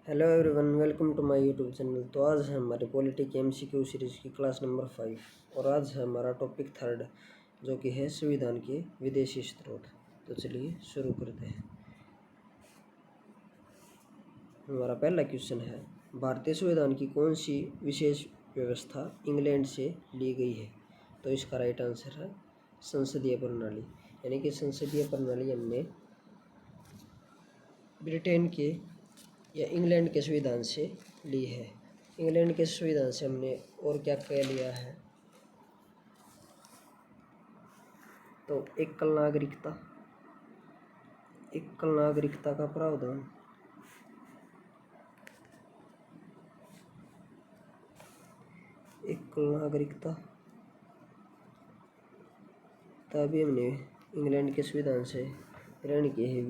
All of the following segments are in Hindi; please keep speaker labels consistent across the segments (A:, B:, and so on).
A: Hello everyone, welcome to my YouTube channel. तो आज है हमारे पॉलिटिक एमसीक्यू सीरीज की क्लास नंबर 5 और आज है हमारा टॉपिक थर्ड, जो कि है संविधान के विदेशी स्रोत। तो चलिए शुरू करते हैं। हमारा पहला क्वेश्चन है, भारतीय संविधान की कौन सी विशेष व्यवस्था इंग्लैंड से ली गई है? तो इसका राइट आंसर है संसदीय प्रणाली। यानी कि संसदीय प्रणाली हमने ब्रिटेन के या इंग्लैंड के संविधान से ली है। इंग्लैंड के संविधान से हमने और क्या क्या लिया है? तो एकल नागरिकता का प्रावधान, एकल नागरिकता तभी हमने इंग्लैंड के संविधान से ग्रहण किए है।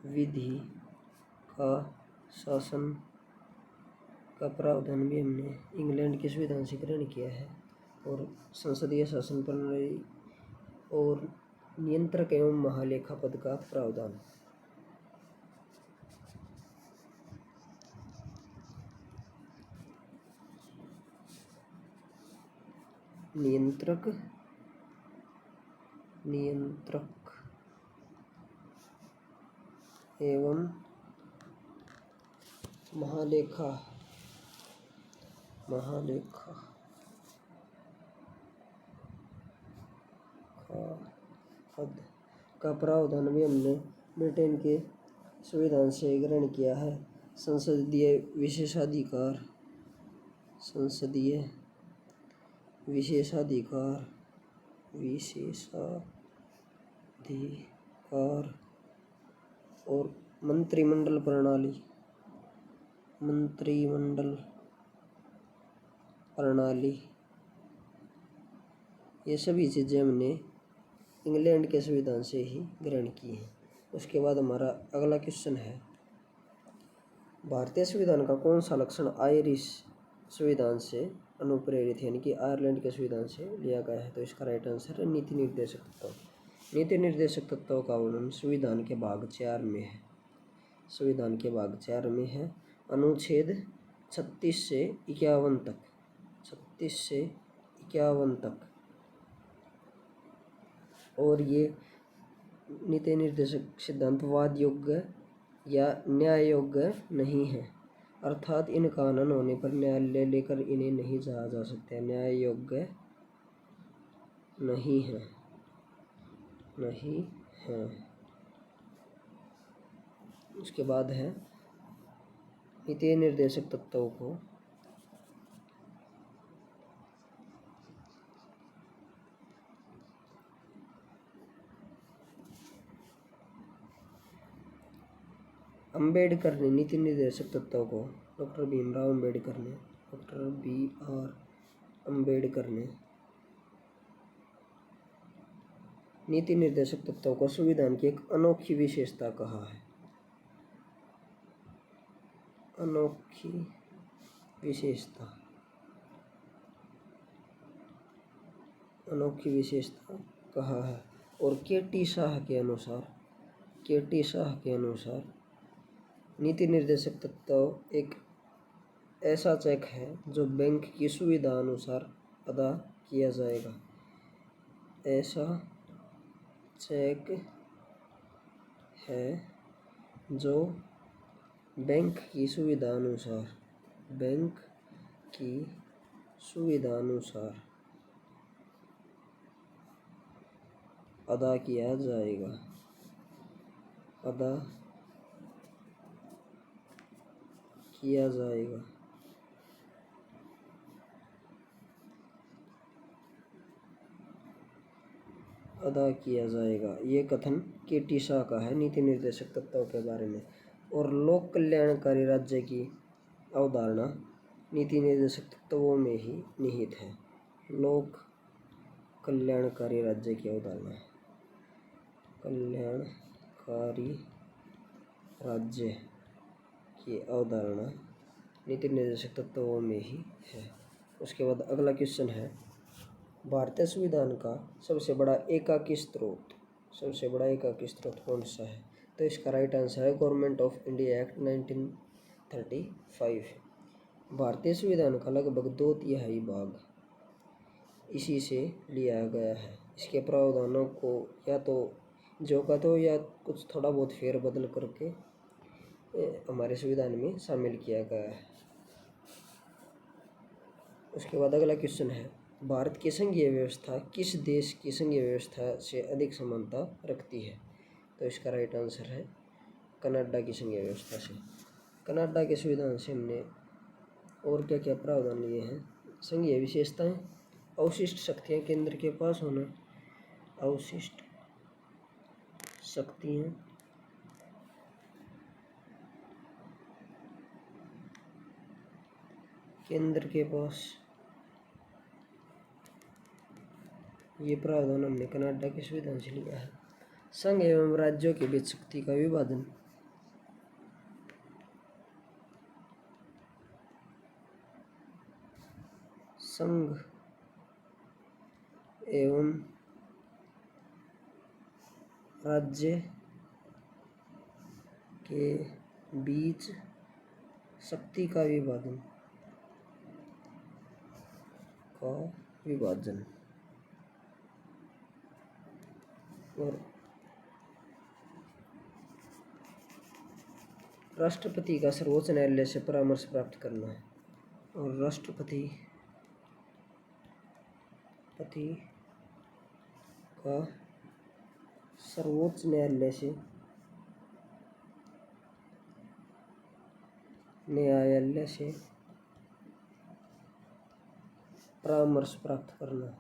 A: विधि का शासन का प्रावधान भी हमने इंग्लैंड के संविधान से ग्रहण किया है। और संसदीय शासन प्रणाली और नियंत्रक एवं महालेखा पद का प्रावधान, नियंत्रक एवं महालेखा पद का प्रावधान भी हमने ब्रिटेन के संविधान से ग्रहण किया है। संसदीय विशेषाधिकार और मंत्रिमंडल प्रणाली ये सभी चीज़ें हमने इंग्लैंड के संविधान से ही ग्रहण की हैं। उसके बाद हमारा अगला क्वेश्चन है, भारतीय संविधान का कौन सा लक्षण आयरिश संविधान से अनुप्रेरित है, यानी कि आयरलैंड के संविधान से लिया गया है? तो इसका राइट आंसर है नीति निर्देशक तत्व। नीति निर्देशक तत्वों का वर्णन संविधान के भाग 4 में है। अनुच्छेद 36 से 51 तक और ये नीति निर्देशक सिद्धांत वाद योग्य या न्याय योग्य नहीं है, अर्थात इन कानून होने पर न्यायालय लेकर इन्हें नहीं जाया जा सकता। न्याय योग्य नहीं है। उसके बाद है नीति निर्देशक तत्वों को अम्बेडकर ने नीति निर्देशक तत्वों को डॉक्टर बी आर अम्बेडकर ने नीति निर्देशक तत्वों को संविधान की एक अनोखी विशेषता कहा है। अनोखी विशेषता कहा है। और के.टी. शाह के अनुसार नीति निर्देशक तत्व एक ऐसा चेक है जो बैंक की सुविधा अनुसार अदा किया जाएगा। ऐसा चेक है जो बैंक की सुविधा अनुसार अदा किया जाएगा। अदा किया जाएगा। ये कथन के.टी. शाह का है नीति निर्देशक तत्वों के बारे में। और लोक कल्याणकारी राज्य की अवधारणा नीति निर्देशक तत्वों में ही निहित है। लोक कल्याणकारी राज्य की अवधारणा, नीति निर्देशक तत्वों में ही है। उसके बाद अगला क्वेश्चन है, भारतीय संविधान का सबसे बड़ा एकाकी स्रोत कौन सा है? तो इसका राइट आंसर है गवर्नमेंट ऑफ इंडिया एक्ट 1935। भारतीय संविधान का लगभग 2/3 भाग इसी से लिया गया है। इसके प्रावधानों को या तो जो का तो या कुछ थोड़ा बहुत फेरबदल करके हमारे संविधान में शामिल किया गया है। उसके बाद अगला क्वेश्चन है, भारत की संघीय व्यवस्था किस देश की संघीय व्यवस्था से अधिक समानता रखती है? तो इसका राइट आंसर है कनाडा की संघीय व्यवस्था से। कनाडा के संविधान से हमने और क्या क्या प्रावधान लिए हैं? संघीय विशेषताएं, अवशिष्ट शक्तियां केंद्र के पास होना, अवशिष्ट शक्तियां केंद्र के पास, ये प्रावधान हमने कनाडा के संविधान से लिया है। संघ एवं राज्यों के बीच शक्ति का विभाजन, संघ एवं राज्य के बीच शक्ति का विभाजन और राष्ट्रपति का सर्वोच्च न्यायालय से परामर्श प्राप्त करना है। और राष्ट्रपति का सर्वोच्च न्यायालय से परामर्श प्राप्त करना,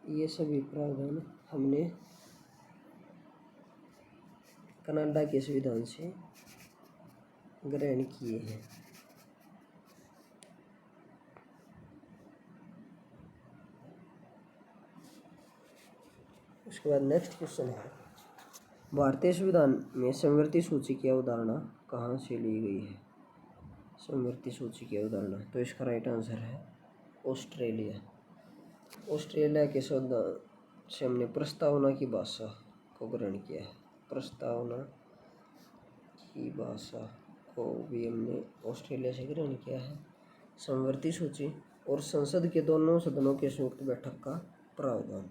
A: ये सभी प्रावधान हमने कनाडा के संविधान से ग्रहण किए हैं। उसके बाद नेक्स्ट क्वेश्चन है, भारतीय संविधान में समवर्ती सूची की अवधारणा कहाँ से ली गई है? समवर्ती सूची की अवधारणा, तो इसका राइट आंसर है ऑस्ट्रेलिया। ऑस्ट्रेलिया के संविधान से हमने प्रस्तावना की भाषा को ग्रहण किया है। प्रस्तावना की भाषा को भी हमने ऑस्ट्रेलिया से ग्रहण किया है। समवर्ती सूची और संसद के दोनों सदनों के संयुक्त बैठक का प्रावधान,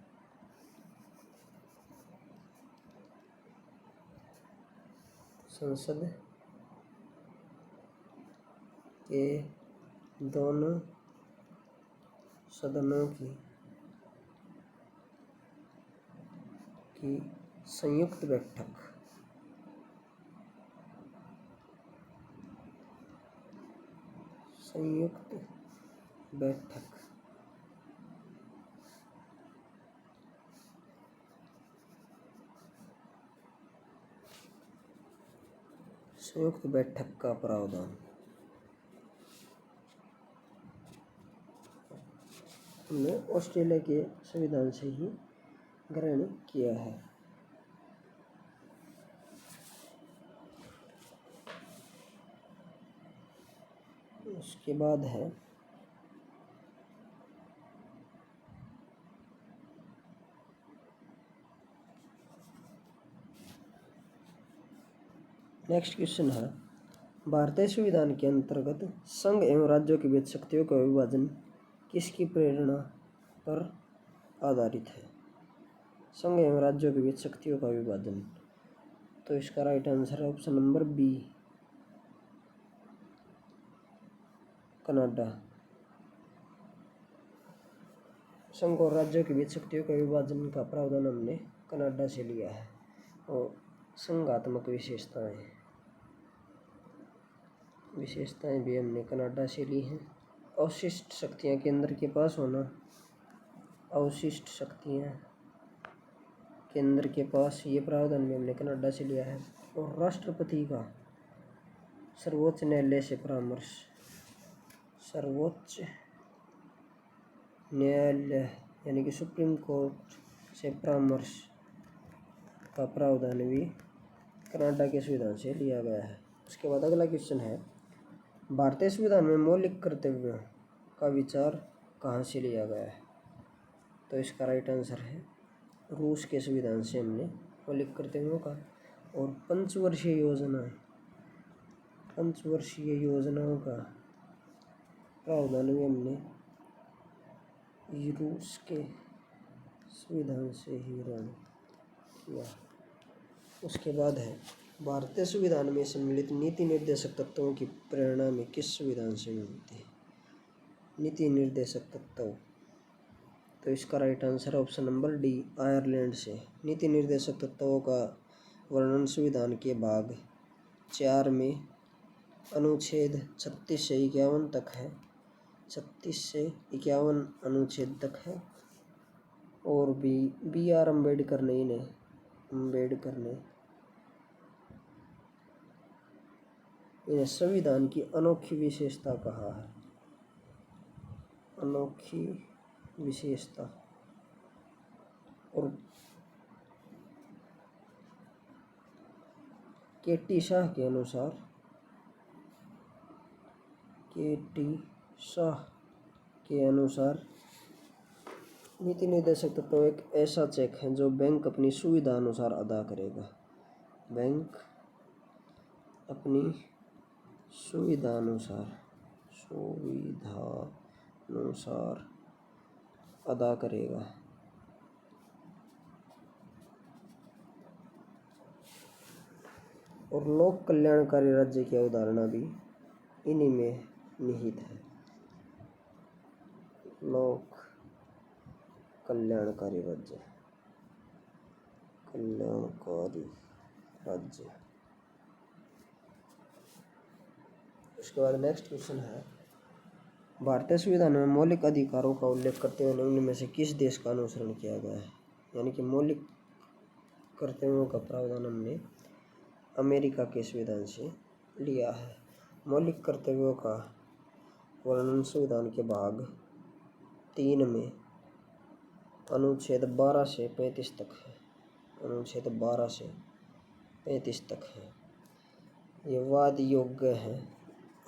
A: संसद के दोनों सदनों की संयुक्त बैठक, संयुक्त बैठक का प्रावधान हमने ऑस्ट्रेलिया के संविधान से ही ग्रहण किया है। उसके बाद है नेक्स्ट क्वेश्चन है, भारतीय संविधान के अंतर्गत संघ एवं राज्यों के बीच शक्तियों का विभाजन किसकी प्रेरणा पर आधारित है? संघ एवं राज्यों के बीच शक्तियों का विभाजन, तो इसका राइट आंसर है ऑप्शन नंबर बी, कनाडा। संघ और राज्यों के बीच शक्तियों का विभाजन का प्रावधान हमने कनाडा से लिया है। और संघात्मक विशेषताएं भी हमने कनाडा से ली हैं। अवशिष्ट शक्तियां केंद्र के पास होना, अवशिष्ट शक्तियां केंद्र के पास, ये प्रावधान भी हमने कनाडा से लिया है। और राष्ट्रपति का सर्वोच्च न्यायालय से परामर्श, सर्वोच्च न्यायालय यानी कि सुप्रीम कोर्ट से परामर्श का प्रावधान भी कनाडा के संविधान से लिया गया है। उसके बाद अगला क्वेश्चन है, भारतीय संविधान में मौलिक कर्तव्यों का विचार कहाँ से लिया गया है? तो इसका राइट आंसर है रूस के संविधान से हमने मौलिक कर्तव्यों का और पंचवर्षीय योजनाओं का प्रावधान भी हमने रूस के संविधान से ही ग्रहण किया। उसके बाद है भारतीय संविधान में सम्मिलित नीति निर्देशक तत्वों की प्रेरणा में किस संविधान से मिलती है? नीति निर्देशक तत्व, तो इसका right answer option number D Ireland से। नीति निर्देशक तत्वों का वर्णन संविधान के भाग 4 में अनुच्छेद 36 से 51 तक है। 36 से 51 अनुच्छेद तक है। और बी आर अम्बेडकर ने इन्हें संविधान की अनोखी विशेषता कहा है। अनोखी विशेषता। और के.टी. शाह के अनुसार नीति निर्देशक तत्व एक ऐसा चेक है जो बैंक अपनी सुविधा अनुसार अदा करेगा। बैंक अपनी सुविधा अनुसार अदा करेगा। और लोक कल्याणकारी राज्य की अवधारणा भी इन्हीं में निहित है। लोक कल्याणकारी राज्य। उसके बाद नेक्स्ट क्वेश्चन है, भारतीय संविधान में मौलिक अधिकारों का उल्लेख करते हुए निम्न में से किस देश का अनुसरण किया गया है? यानी कि मौलिक कर्तव्यों का प्रावधान हमने अमेरिका के संविधान से लिया है। मौलिक कर्तव्यों का वर्णन संविधान के भाग 3 में अनुच्छेद 12 से 35 तक है। अनुच्छेद 12 से 35 तक है। ये वाद योग्य है,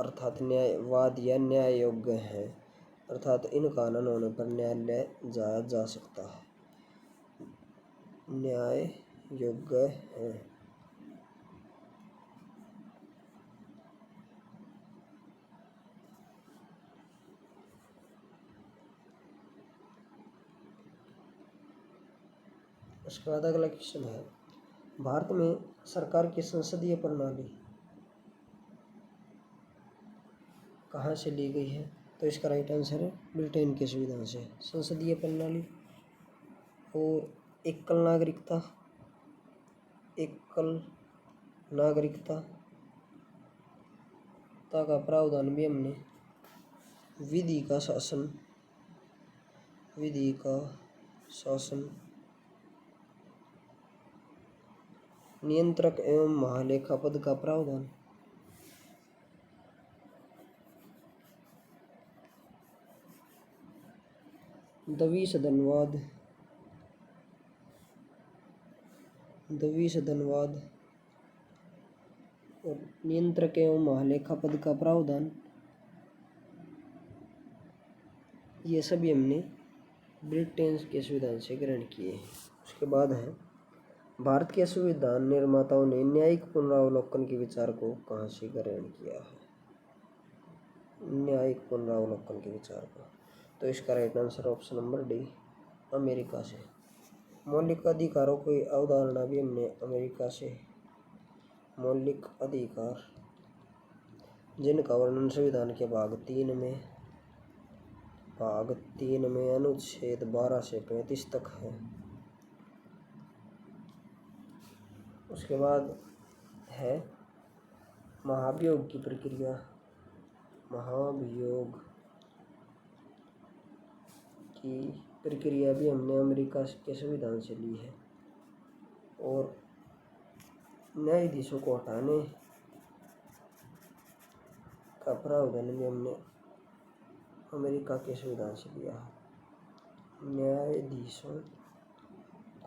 A: अर्थात न्यायवाद या न्याय योग्य है, अर्थात इनका न होने पर न्यायालय जाया जा सकता है। न्याय योग्य है। उसके बाद अगला क्वेश्चन है, भारत में सरकार की संसदीय प्रणाली कहाँ से ली गई है? तो इसका राइट आंसर है ब्रिटेन के संविधान से। संसदीय प्रणाली और एकल नागरिकता का प्रावधान भी हमने विधि का शासन नियंत्रक एवं महालेखा पद का प्रावधान द्विसदनवाद और नियंत्रक एवं महालेखा पद का प्रावधान, ये सभी हमने ब्रिटेन के संविधान से ग्रहण किए हैं। उसके बाद है, भारत के संविधान निर्माताओं ने न्यायिक पुनरावलोकन के विचार को कहाँ से ग्रहण किया है? न्यायिक पुनरावलोकन के विचार को, तो इसका right answer option number D America से। मौलिक अधिकारों की अवधारणा भी हमने अमेरिका से। मौलिक अधिकार जिनका वर्णन संविधान के भाग 3 में अनुच्छेद 12 से 35 तक है। उसके बाद है महाभियोग की प्रक्रिया। महाभियोग की प्रक्रिया भी हमने अमेरिका के संविधान से ली है। और न्यायाधीशों को हटाने का प्रावधान भी हमने अमेरिका के संविधान से लिया है। न्यायाधीशों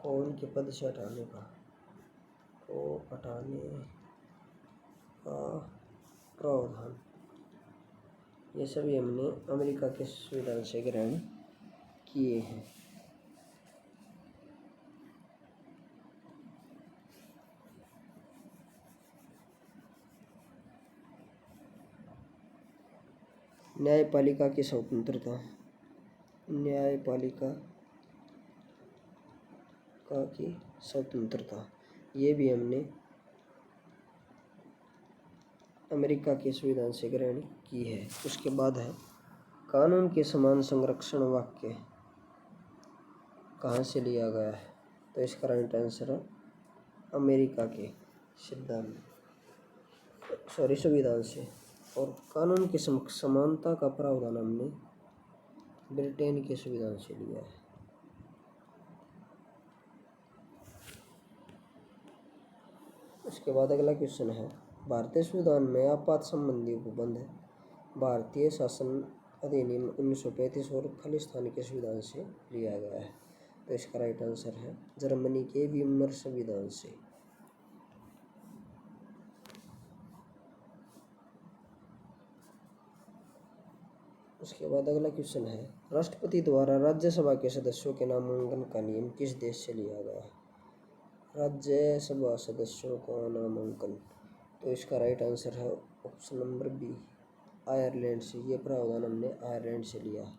A: को उनके पद से हटाने का प्रावधान ये सभी हमने अमेरिका के संविधान से ग्रहण किए हैं। न्यायपालिका की स्वतंत्रता, न्यायपालिका की स्वतंत्रता, ये भी हमने अमेरिका के संविधान से ग्रहण की है। उसके बाद है कानून के समान संरक्षण वाक्य कहाँ से लिया गया है? तो इसका राइट आंसर है अमेरिका के संविधान से। और कानून के समानता का प्रावधान हमने ब्रिटेन के संविधान से लिया है। उसके बाद अगला क्वेश्चन है भारतीय संविधान में आपात संबंधी उपबंध भारतीय शासन अधिनियम 1935 और खालिस्तान के संविधान से लिया गया है। तो इसका राइट आंसर है जर्मनी के वीमर संविधान से। उसके बाद अगला क्वेश्चन है राष्ट्रपति द्वारा राज्यसभा के सदस्यों के नामांकन का नियम किस देश से लिया गया है? राज्यसभा सदस्यों का नामांकन, तो इसका राइट आंसर है ऑप्शन नंबर बी, आयरलैंड से। ये प्रावधान हमने आयरलैंड से लिया है।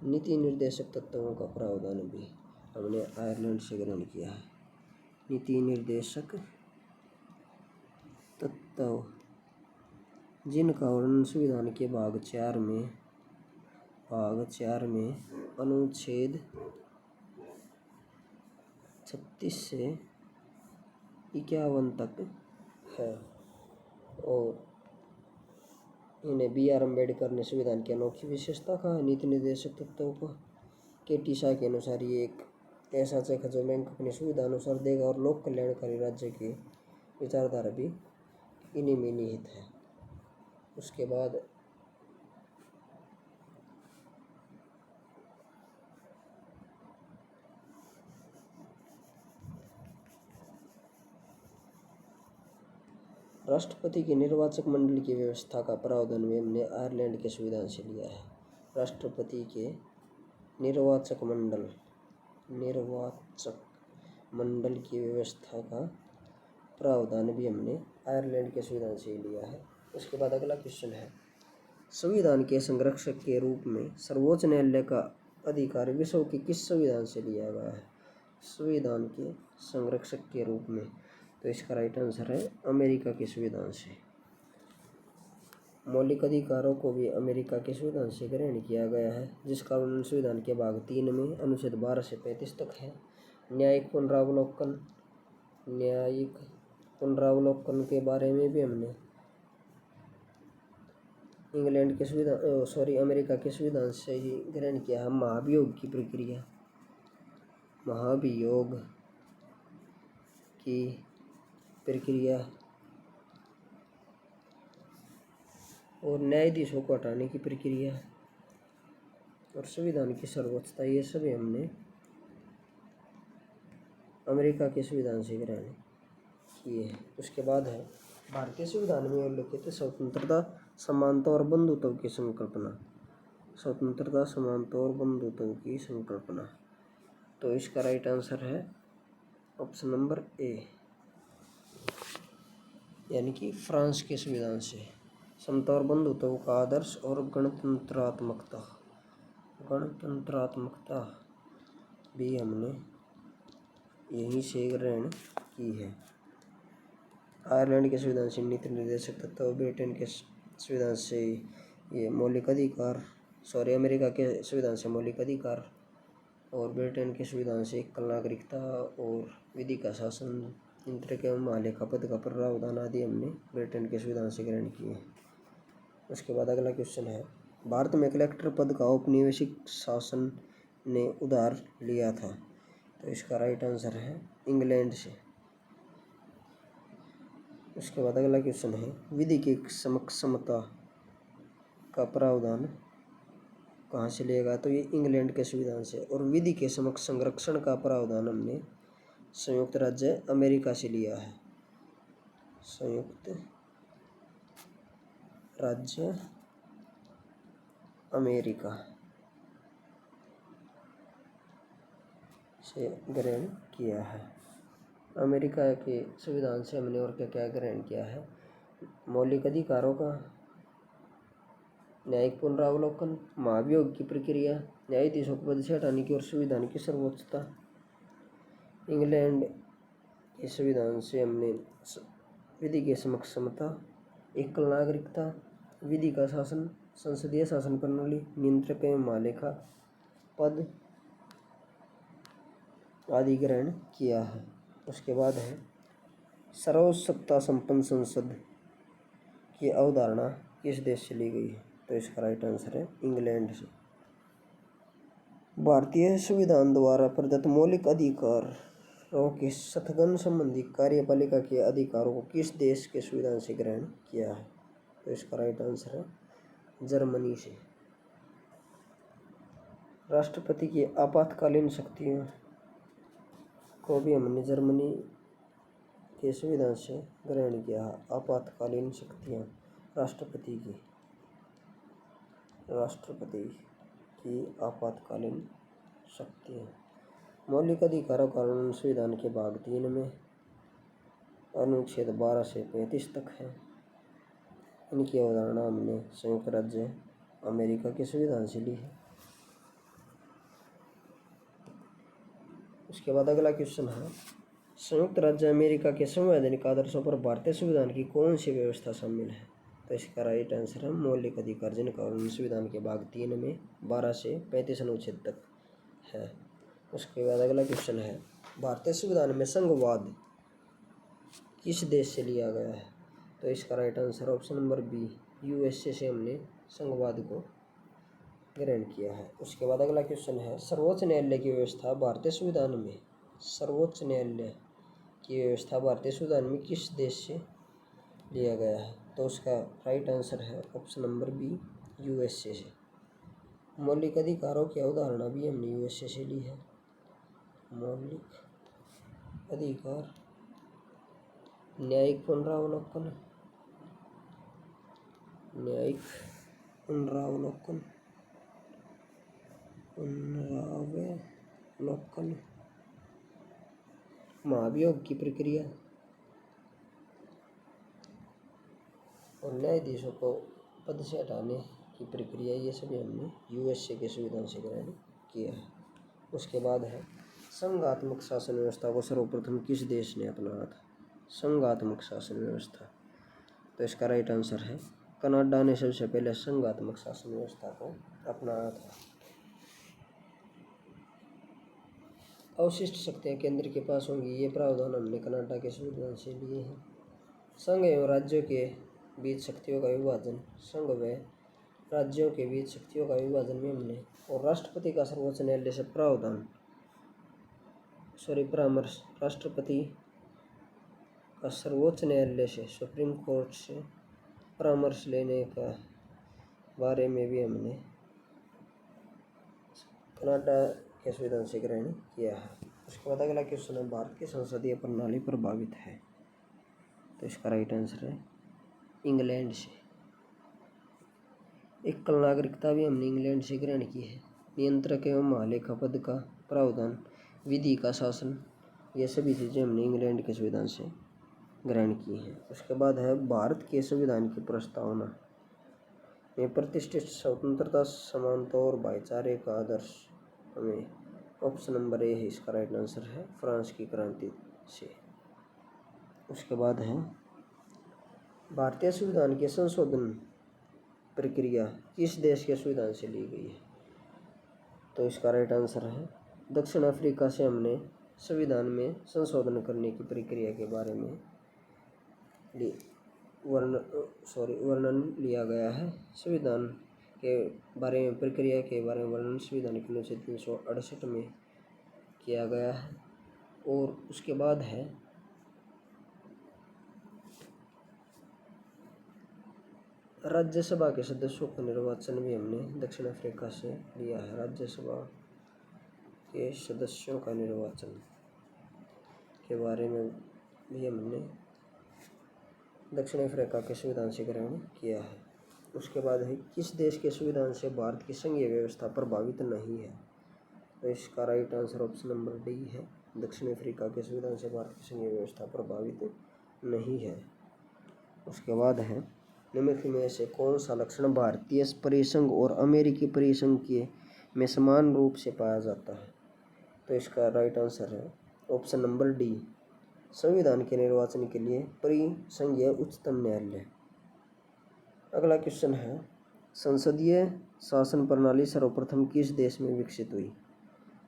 A: नीति निर्देशक तत्वों का प्रावधान भी हमने आयरलैंड से ग्रहण किया है। नीति निर्देशक तत्व जिनका वर्णन संविधान के भाग 4 में अनुच्छेद 36 से 51 तक है। और इन्हें B.R. अम्बेडकर ने संविधान की अनोखी विशेषता कहा। नीति निर्देशक तत्वों को के.टी. शाह के अनुसार ये एक ऐसा चेक है जो बैंक अपनी सुविधा अनुसार देगा और लोक कल्याणकारी राज्य की विचारधारा भी इन्हीं में निहित है। उसके बाद राष्ट्रपति की निर्वाचक मंडल की व्यवस्था का प्रावधान भी हमने आयरलैंड के संविधान से लिया है। राष्ट्रपति के निर्वाचक मंडल की व्यवस्था का प्रावधान भी हमने आयरलैंड के संविधान से ही लिया है। उसके बाद अगला क्वेश्चन है संविधान के संरक्षक के रूप में सर्वोच्च न्यायालय का अधिकार विश्व के किस संविधान से लिया गया है? संविधान के संरक्षक के रूप में, तो इसका राइट आंसर है अमेरिका के संविधान से। मौलिक अधिकारों को भी अमेरिका के संविधान से ग्रहण किया गया है, जिसका वर्णन संविधान के भाग 3 में अनुच्छेद 12 से 35 तक है। न्यायिक पुनरावलोकन के बारे में भी हमने अमेरिका के संविधान से ही ग्रहण किया है। महाभियोग की प्रक्रिया और न्यायाधीशों को हटाने की प्रक्रिया और संविधान की सर्वोच्चता, ये सभी हमने अमेरिका के संविधान से ग्रहण किए हैं। उसके बाद है भारतीय संविधान में उल्लिखित स्वतंत्रता, समानता और बंधुत्व की संकल्पना। स्वतंत्रता, समानता और बंधुत्व की संकल्पना, तो इसका राइट आंसर है ऑप्शन नंबर ए, यानी कि फ्रांस के संविधान से। समता और बंधुत्व का आदर्श और गणतंत्रात्मकता भी हमने यहीं से ग्रहण की है। आयरलैंड के संविधान से नीति निर्देशक तत्व, ब्रिटेन के संविधान से ये अमेरिका के संविधान से मौलिक अधिकार और ब्रिटेन के संविधान से एकल नागरिकता और विधि का शासन, इंद्रिक एवं महालेखा पद का प्रावधान आदि हमने ब्रिटेन के संविधान से ग्रहण किए हैं। उसके बाद अगला क्वेश्चन है भारत में कलेक्टर पद का औपनिवेशिक शासन ने उधार लिया था, तो इसका राइट आंसर है इंग्लैंड से। उसके बाद अगला क्वेश्चन है विधि की समता का प्रावधान कहाँ से लिया गया, तो ये इंग्लैंड के संविधान से। और विधि के समक्ष संरक्षण का प्रावधान हमने संयुक्त राज्य अमेरिका से लिया है। संयुक्त राज्य अमेरिका से ग्रहण किया है। अमेरिका के संविधान से हमने और क्या क्या ग्रहण किया है? मौलिक अधिकारों का न्यायिक पुनरावलोकन, महाभियोग की प्रक्रिया, न्यायाधीशों को पद से हटाने की और संविधान की सर्वोच्चता। इंग्लैंड के संविधान से हमने विधि के समक्ष समता, एकल नागरिकता, विधि का शासन, संसदीय शासन प्रणाली, नियंत्रक एवं महालेखा पद आदि ग्रहण किया है। उसके बाद है सर्वोच्च सत्ता संपन्न संसद की अवधारणा किस देश से ली गई है? तो इसका राइट आंसर है इंग्लैंड से। भारतीय संविधान द्वारा प्रदत्त मौलिक अधिकारों के सत्यापन संबंधी कार्यपालिका के अधिकारों को किस देश के संविधान से ग्रहण किया है? तो इसका राइट आंसर है जर्मनी से। राष्ट्रपति की आपातकालीन शक्तियों को भी हमने जर्मनी के संविधान से ग्रहण किया है। आपातकालीन शक्तियाँ राष्ट्रपति की आपातकालीन शक्तियाँ। मौलिक अधिकारों का वर्णन संविधान के भाग 3 में अनुच्छेद 12 से 35 तक है। इनकी अवधारणा हमने संयुक्त राज्य अमेरिका के संविधान से ली है। उसके बाद अगला क्वेश्चन है, संयुक्त राज्य अमेरिका के संवैधानिक आदर्शों पर भारतीय संविधान की कौन सी व्यवस्था शामिल है? तो इसका राइट आंसर है मौलिक अधिकार, जिनका वर्णन संविधान के भाग 3 में 12 से 35 अनुच्छेद तक है। उसके बाद अगला क्वेश्चन है, भारतीय संविधान में संघवाद किस देश से लिया गया है? तो इसका right answer option number B, USA से हमने संघवाद को ग्रहण किया है। उसके बाद अगला क्वेश्चन है, सर्वोच्च न्यायालय की व्यवस्था भारतीय संविधान में किस देश से लिया गया है? तो उसका राइट आंसर है ऑप्शन नंबर बी, यूएसए से। मौलिक अधिकारों की अवधारणा भी हमने यूएसए से ली है। मौलिक अधिकार, न्यायिक पुनरावलोकन, महाभियोग की प्रक्रिया और न्यायाधीशों को पद से हटाने की प्रक्रिया, ये सभी हमने यूएसए के संविधान से ग्रहण किया है। उसके बाद है, संघात्मक शासन व्यवस्था को सर्वप्रथम किस देश ने अपनाया था? संघात्मक शासन व्यवस्था, तो इसका राइट आंसर है कनाडा ने सबसे पहले संघात्मक शासन व्यवस्था को अपनाया था। अवशिष्ट शक्तियाँ केंद्र के पास होंगी, ये प्रावधान हमने कनाडा के संविधान से लिए हैं। संघ एवं राज्यों के बीच शक्तियों का विभाजन, संघ व राज्यों के बीच शक्तियों का विभाजन में हमने, और राष्ट्रपति का सर्वोच्च न्यायालय से परामर्श, राष्ट्रपति का सर्वोच्च न्यायालय से, सुप्रीम कोर्ट से परामर्श लेने का बारे में भी हमने कनाडा के संविधान से ग्रहण किया है। उसके बाद अगला क्वेश्चन है, भारत की संसदीय प्रणाली प्रभावित है? तो इसका राइट आंसर है इंग्लैंड से। एकल नागरिकता भी हमने इंग्लैंड से ग्रहण की है। नियंत्रक एवं महालेखा पद का प्रावधान, विधि का शासन, ये सभी चीज़ें हमने इंग्लैंड के संविधान से ग्रहण की हैं। उसके बाद है, भारत के संविधान की प्रस्तावना में प्रतिष्ठित स्वतंत्रता, समानता और भाईचारे का आदर्श हमें ऑप्शन नंबर ए है, इसका राइट आंसर है फ्रांस की क्रांति से। उसके बाद है, भारतीय संविधान के संशोधन प्रक्रिया किस देश के संविधान से ली गई है? तो इसका राइट आंसर है दक्षिण अफ्रीका से हमने संविधान में संशोधन करने की प्रक्रिया के बारे में वर्णन लिया गया है। संविधान के बारे में, प्रक्रिया के बारे में वर्णन संविधान के अनुच्छेद 368 में किया गया है। और उसके बाद है, राज्यसभा के सदस्यों का निर्वाचन भी हमने दक्षिण अफ्रीका से लिया है। राज्यसभा के सदस्यों का निर्वाचन के बारे में भी हमने दक्षिण अफ्रीका के संविधान से ग्रहण किया है। उसके बाद है किस देश के संविधान से भारत की संघीय व्यवस्था प्रभावित नहीं है। तो इसका right answer option number D है। दक्षिण अफ्रीका के संविधान से भारत की संघीय व्यवस्था प्रभावित नहीं है। उसके बाद है निम्नलिखित में से कौन सा लक्षण भारतीय परिसंघ और अमेरिकी परिसंघ के में समान रूप से पाया जाता है। तो इसका राइट आंसर है ऑप्शन नंबर डी, संविधान के निर्वाचन के लिए परिसंघीय उच्चतम न्यायालय। अगला क्वेश्चन है संसदीय शासन प्रणाली सर्वप्रथम किस देश में विकसित हुई।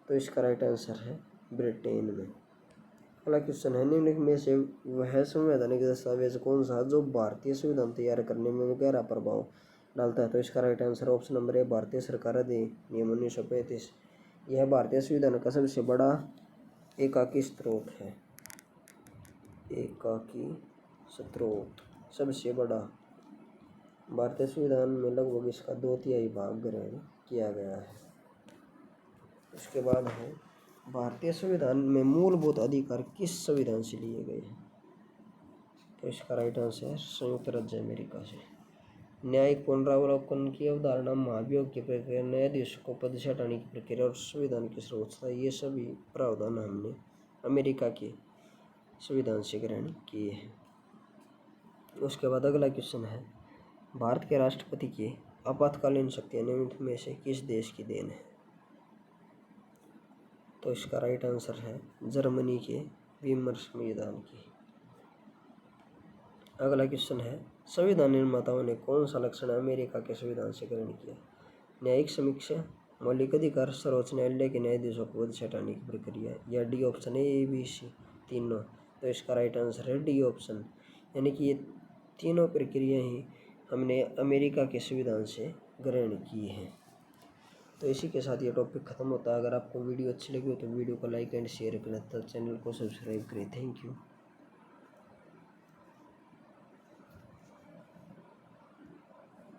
A: तो इसका राइट आंसर है ब्रिटेन में। अगला क्वेश्चन है निम्नलिखित में से वह संवैधानिक दस्तावेज कौन सा जो भारतीय संविधान तैयार करने में गहरा प्रभाव डालता है। तो इसका right answer option number A, भारतीय सरकार अधिनियम 1935। यह भारतीय संविधान का सबसे बड़ा एकाकी स्रोत है। एकाकी स्रोत सबसे बड़ा भारतीय संविधान में लगभग इसका 2/3 भाग ग्रहण किया गया है। उसके बाद है भारतीय संविधान में मूलभूत अधिकार किस संविधान से लिए गए हैं। तो इसका राइट आंसर है संयुक्त राज्य अमेरिका से। न्यायिक पुनरावलोकन की अवधारणा, महाभियोग की प्रक्रिया, न्यायाधीशों को पद से हटाने की प्रक्रिया और संविधान की सर्वोच्चता, ये सभी प्रावधान हमने अमेरिका के संविधान से ग्रहण किए हैं। उसके बाद अगला क्वेश्चन है भारत के राष्ट्रपति की आपातकालीन शक्तियाँ निम्नलिखित में से किस देश की देन है। तो इसका राइट आंसर है जर्मनी के वीमर संविधान की। अगला क्वेश्चन है संविधान निर्माताओं ने कौन सा लक्षण अमेरिका के संविधान से ग्रहण किया। न्यायिक समीक्षा, मौलिक अधिकार, सर्वोच्च न्यायालय के न्यायाधीशों को पद से हटाने की प्रक्रिया, या डी ऑप्शन है ए बी सी तीनों। तो इसका राइट आंसर है डी ऑप्शन, यानी कि ये तीनों प्रक्रिया ही हमने अमेरिका के संविधान से ग्रहण की हैं। तो इसी के साथ ये टॉपिक खत्म होता है। अगर आपको वीडियो अच्छी लगी हो तो वीडियो को लाइक एंड शेयर करें तथा चैनल को सब्सक्राइब करें। Thank you.